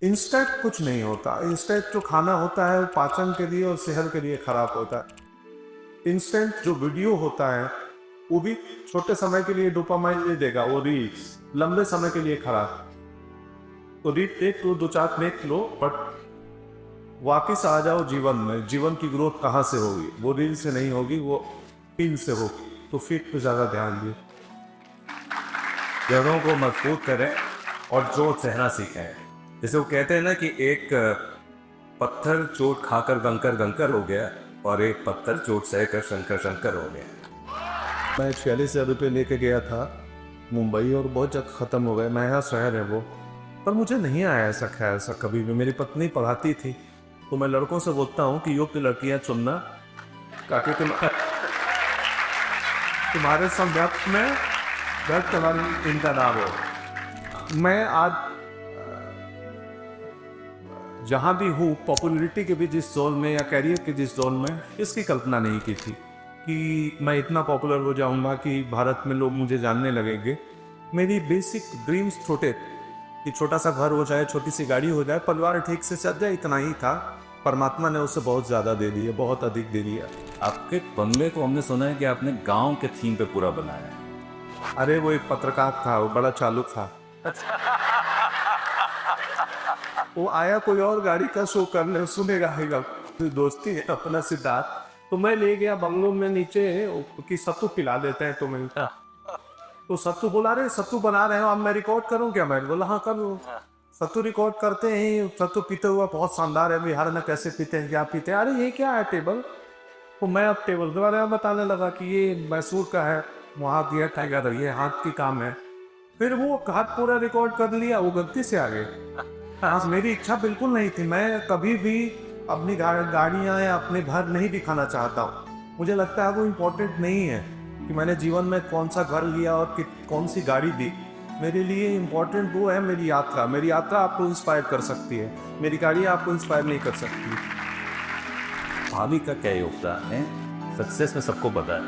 Instant कुछ नहीं होता। इंस्टेंट जो खाना होता है वो पाचन के लिए और सेहत के लिए खराब होता है। इंस्टेंट जो वीडियो होता है वो भी छोटे समय के लिए डोपामाइन नहीं देगा, वो रील्स लंबे समय के लिए खराब। तो रील देख लो, दो चार देख लो, बट वापिस आ जाओ जीवन में। जीवन की ग्रोथ कहाँ से होगी? वो रील से नहीं होगी, वो फील से होगी। तो फील पे ज़्यादा ध्यान दिए। जड़ों को मजबूत करें और चोट सहना सीखें। जैसे वो कहते हैं ना कि एक पत्थर चोट खाकर कंकर कंकर हो गया और एक पत्थर चोट सहकर शंकर शंकर हो गया। मैं 46,000 रुपये लेके गया था मुंबई और बहुत जल्द ख़त्म हो गए। नया शहर है वो, पर मुझे नहीं आया ऐसा ख्याल ऐसा कभी भी। मेरी पत्नी पढ़ाती थी तो मैं लड़कों से बोलता हूँ कि योग्य लड़कियाँ चुनना, ताकि तुम्हारे संदर्भ में दर्द तुम्हारी चिंता ना हो। मैं आज जहाँ भी हूँ, पॉपुलरिटी के भी जिस जोन में या कैरियर के जिस जोन में, इसकी कल्पना नहीं की थी कि मैं इतना पॉपुलर हो जाऊँगा कि भारत में लोग मुझे जानने लगेंगे। मेरी बेसिक ड्रीम्स छोटे, कि छोटा सा घर हो जाए, छोटी सी गाड़ी हो जाए, परिवार ठीक से चल जाए, इतना ही था। परमात्मा ने उससे बहुत ज़्यादा दे दिया, बहुत अधिक दे दिया। आपके बंगले को हमने सुना है कि आपने गांव के थीम पे पूरा बनाया है। अरे वो एक पत्रकार था, वो बड़ा चालू था। वो आया कोई और गाड़ी का शो करने, सुनेगा आएगा। दोस्ती है अपना सिद्धार्थ, तो मैं ले गया बंगलों में नीचे कि सत्तू पिला देते हैं तुम्हें। तो सत्तू बोला, रहे सत्तू बना रहे हो, अब मैं रिकॉर्ड करूं क्या? मैं बोला हाँ कर लो। सत्तू रिकॉर्ड करते ही सत्तू पीते हुआ बहुत शानदार है, बिहार में कैसे पीते हैं, क्या पीते हैं। अरे ये क्या है टेबल? तो मैं अब टेबल के बारे में बताने लगा कि ये मैसूर का है, वहाँ दिया टाइगर, ये हाथ की काम है। फिर वो हाथ पूरा रिकॉर्ड कर लिया, वो गलती से आ गए। हाँ, मेरी इच्छा बिल्कुल नहीं थी। मैं कभी भी अपनी गाड़ियाँ या अपने घर नहीं दिखाना चाहता हूँ। मुझे लगता है वो इम्पोर्टेंट नहीं है कि मैंने जीवन में कौन सा घर लिया और कौन सी गाड़ी दी। मेरे लिए इम्पोर्टेंट वो है मेरी यात्रा। मेरी यात्रा आपको इंस्पायर कर सकती है, मेरी गाड़ी आपको इंस्पायर नहीं कर सकती। भाभी का क्या योगदान है सक्सेस में? सबको पता है,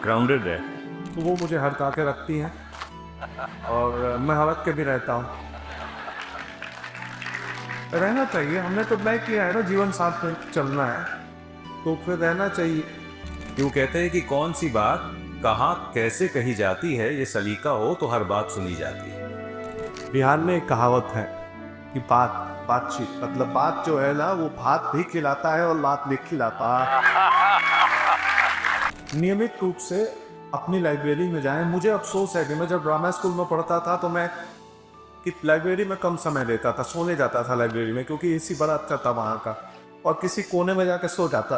ग्राउंडेड है। तो वो मुझे हड़का के रखती हैं और मैं हड़क के भी रहता हूँ। रहना चाहिए, हमने तो तय किया है ना जीवन साथ में चलना है, तो फिर रहना चाहिए। क्यों कहते हैं कि कौन सी बात कहाँ कैसे कही जाती है, ये सलीका हो तो हर बात सुनी जाती है। बिहार में एक कहावत है कि बातचीत मतलब बात जो है ना, वो भात भी खिलाता है और लात भी खिलाता है। नियमित रूप से अपनी लाइब्रेरी में जाएं। मुझे अफसोस है कि मैं जब ड्रामा स्कूल में पढ़ता था तो मैं कि लाइब्रेरी में कम समय देता था, सोने जाता था लाइब्रेरी में, क्योंकि एसी बड़ा अच्छा था वहाँ का, और किसी कोने में जाकर सो जाता।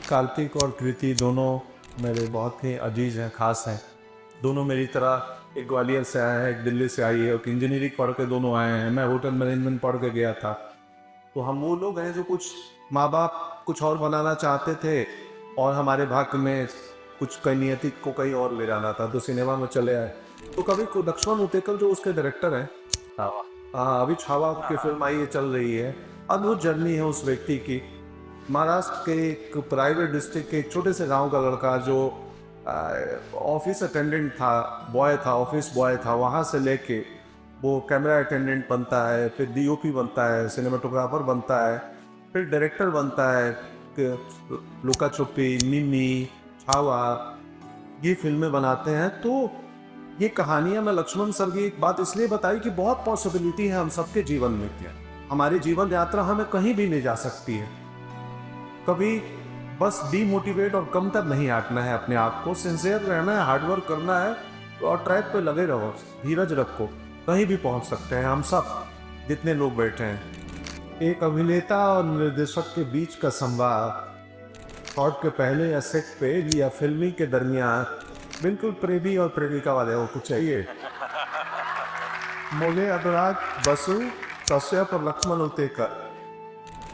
कार्तिक और कृति दोनों मेरे बहुत ही अजीज हैं, खास हैं। दोनों मेरी तरह एक ग्वालियर से आया है, एक दिल्ली से आई है, और इंजीनियरिंग पढ़ के दोनों आए हैं। मैं होटल मैनेजमेंट पढ़ के गया था। तो हम वो लोग हैं जो कुछ माँ बाप कुछ और बनाना चाहते थे और हमारे भाग्य में कुछ कई नियति को कहीं और ले जाना था, तो सिनेमा में चले आए। तो कभी को लक्ष्मण उतेकर जो उसके डायरेक्टर हैं, हाँ अभी छावा की फिल्म आई है, चल रही है। अद्भुत जर्नी है उस व्यक्ति की। महाराष्ट्र के एक प्राइवेट डिस्ट्रिक्ट के एक छोटे से गांव का लड़का जो ऑफिस अटेंडेंट था, बॉय था, ऑफिस बॉय था, वहाँ से लेके वो कैमरा अटेंडेंट बनता है, फिर डीओपी बनता है, सिनेमाटोग्राफर बनता है, फिर डायरेक्टर बनता है। लुका छुपी, निन्नी, छावा, ये फिल्में बनाते हैं। तो ये कहानियां मैं लक्ष्मण सर की एक बात इसलिए बताई कि बहुत पॉसिबिलिटी है हम सबके जीवन में। क्या हमारी जीवन यात्रा हमें कहीं भी ले जा सकती है। कभी बस डीमोटिवेट और कम तक नहीं आंकना है अपने आप को, सिंसियर रहना है, हार्डवर्क करना है, और ट्रैक पे लगे रहो, धीरज रखो, कहीं भी पहुंच सकते हैं हम सब जितने लोग बैठे हैं। एक अभिनेता और निर्देशक के बीच का संवाद शॉट के पहले या सेट पे या फिल्मी के दरमियान बिल्कुल प्रेमी और प्रेमिका वाले को चाहिए। मोले अनुराग बसु, कश्यप और लक्ष्मण उतेकर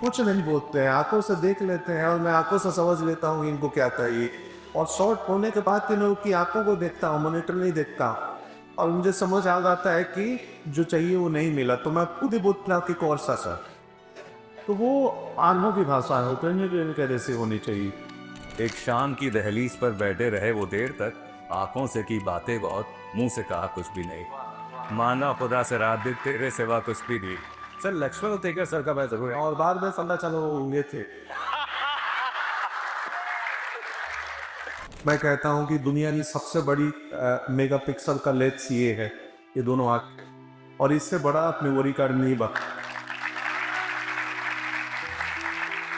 कुछ नहीं बोलते हैं, आंखों से देख लेते हैं और मैं आंखों से समझ लेता हूँ इनको क्या चाहिए। और शॉर्ट होने के बाद इन लोगों की आंखों को देखता हूँ, मॉनिटर नहीं देखता, और मुझे समझ आ जाता है कि जो चाहिए वो नहीं मिला, तो मैं खुद ही बोलता हूँ कि कौन सा सर। तो वो आंखों की भाषा है, उतरने जैसे होनी चाहिए। एक शाम की दहलीज पर बैठे रहे वो देर तक, आंखों से की बातें बहुत, मुंह से कहा कुछ भी नहीं। माना खुदा से रात दिन तेरे सिवा कुछ भी नहीं। सर लक्ष्मण टेकर सर का मैं जरूर और बाद में पता चला वो ये थे। मैं कहता हूँ कि दुनिया की सबसे बड़ी मेगापिक्सल का लेंस ये है, ये दोनों आँख, और इससे बड़ा मेमोरी कार्ड नहीं बना।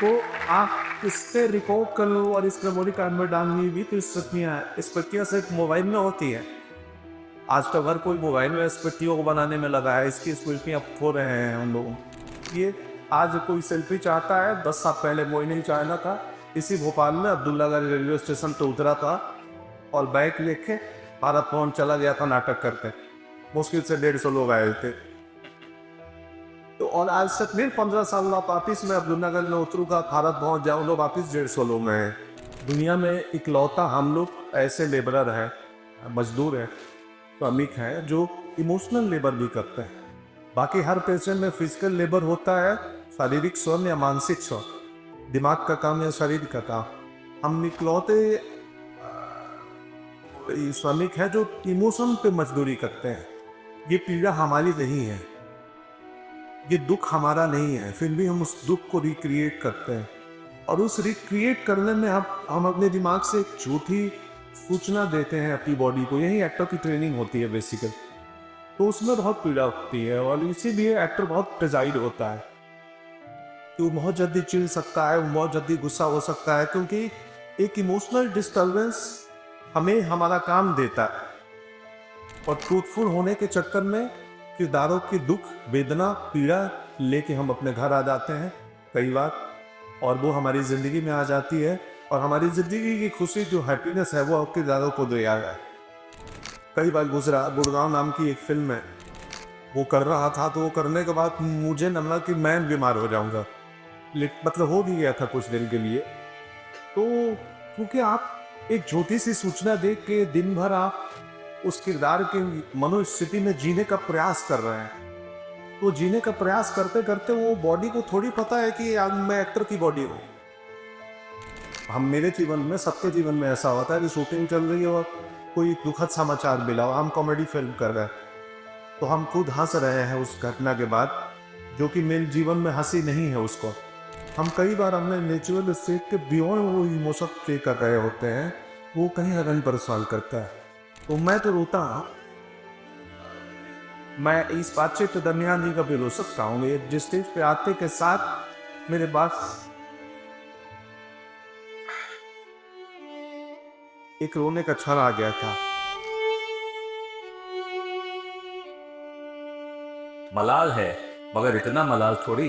तो आप इससे रिकॉर्ड कर लो और इस मेमोरी कार्ड में डालनी भी तो इस प्रक्रिया सिर्फ मोबाइल में होती है। आज तक हर कोई मोबाइल में इस प्रक्रिया को बनाने में लगा है, इसकी स्मृतियाँ खो रहे हैं हम लोग। ये आज कोई सेल्फी चाहता है, 10 साल पहले वो नहीं चाहना था। इसी भोपाल में अब्दुल्लागंज रेलवे स्टेशन पे उतरा था और बैग लेके भारत भवन चला गया था नाटक करते। मुश्किल से 150 लोग आए थे। तो और आज से फिर 15 साल वापिस में अब्दुल्लागंज में उतरूंगा, भारत भवन जाऊँगा, वापिस 150 लोग हैं। दुनिया में इकलौता हम लोग ऐसे लेबरर हैं, मजदूर हैं, श्रमिक हैं जो इमोशनल लेबर भी करते हैं। बाकी हर पेशेंट में फिजिकल लेबर होता है, शारीरिक श्रम या मानसिक श्रम, दिमाग का काम या शरीर का काम। हम इकलौते श्रमिक हैं जो इमोशन पे मजदूरी करते हैं। ये पीड़ा हमारी नहीं है, ये दुख हमारा नहीं है, फिर भी हम उस दुख को रिक्रिएट करते हैं। और उस रिक्रिएट करने में हम अपने दिमाग से एक झूठी सूचना देते हैं अपनी बॉडी को। यही एक्टर की ट्रेनिंग होती है बेसिकली। तो उसमें बहुत पीड़ा होती है और इसीलिए एक्टर बहुत प्रेजाइड होता है कि वो बहुत जल्दी चिढ़ सकता है, वो बहुत जल्दी गुस्सा हो सकता है, क्योंकि एक इमोशनल डिस्टर्बेंस हमें हमारा काम देता है। और ट्रूथफुल होने के चक्कर में किरदारों की दुख, वेदना, पीड़ा लेके हम अपने घर आ जाते हैं कई बार, और वो हमारी ज़िंदगी में आ जाती है। और हमारी ज़िंदगी की खुशी, जो हैप्पीनेस है, वो किरदारों को दिया है। कई बार गुड़गांव नाम की एक फिल्म है, वो कर रहा था, तो वो करने के बाद मुझे लगा कि मैं बीमार हो जाऊंगा, मतलब हो भी गया था कुछ दिन के लिए। तो क्योंकि आप एक छोटी सी सूचना देख के दिन भर आप उस किरदार के मनोस्थिति में जीने का प्रयास कर रहे हैं, तो जीने का प्रयास करते करते वो बॉडी को थोड़ी पता है कि आज मैं एक्टर की बॉडी हूँ। हम मेरे जीवन में, सबके जीवन में ऐसा होता है कि शूटिंग चल रही है और कोई दुखद समाचार मिला, हम कॉमेडी फिल्म कर रहे हैं, तो हम खुद हंस रहे हैं उस घटना के बाद, जो कि मेरे जीवन में हंसी नहीं है उसको। हम कई बार अपने नेचुरल स्टेट के बियॉन्ड वो इमोशन प्ले कर रहे होते हैं, वो कहीं हरन परेशान करता है। तो मैं तो रोता हूँ, मैं इस बातचीत के दरमियान नहीं कभी रो सकता हूँ। ये जिस स्टेज पे आते के साथ मेरे पास एक रोने का क्षण आ गया था। मलाल है, मगर इतना मलाल थोड़ी,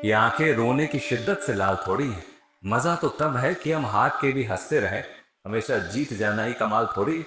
ये आंखें रोने की शिद्दत से लाल थोड़ी है। मजा तो तब है कि हम हाथ के भी हंसते रहे, हमेशा जीत जाना ही कमाल थोड़ी।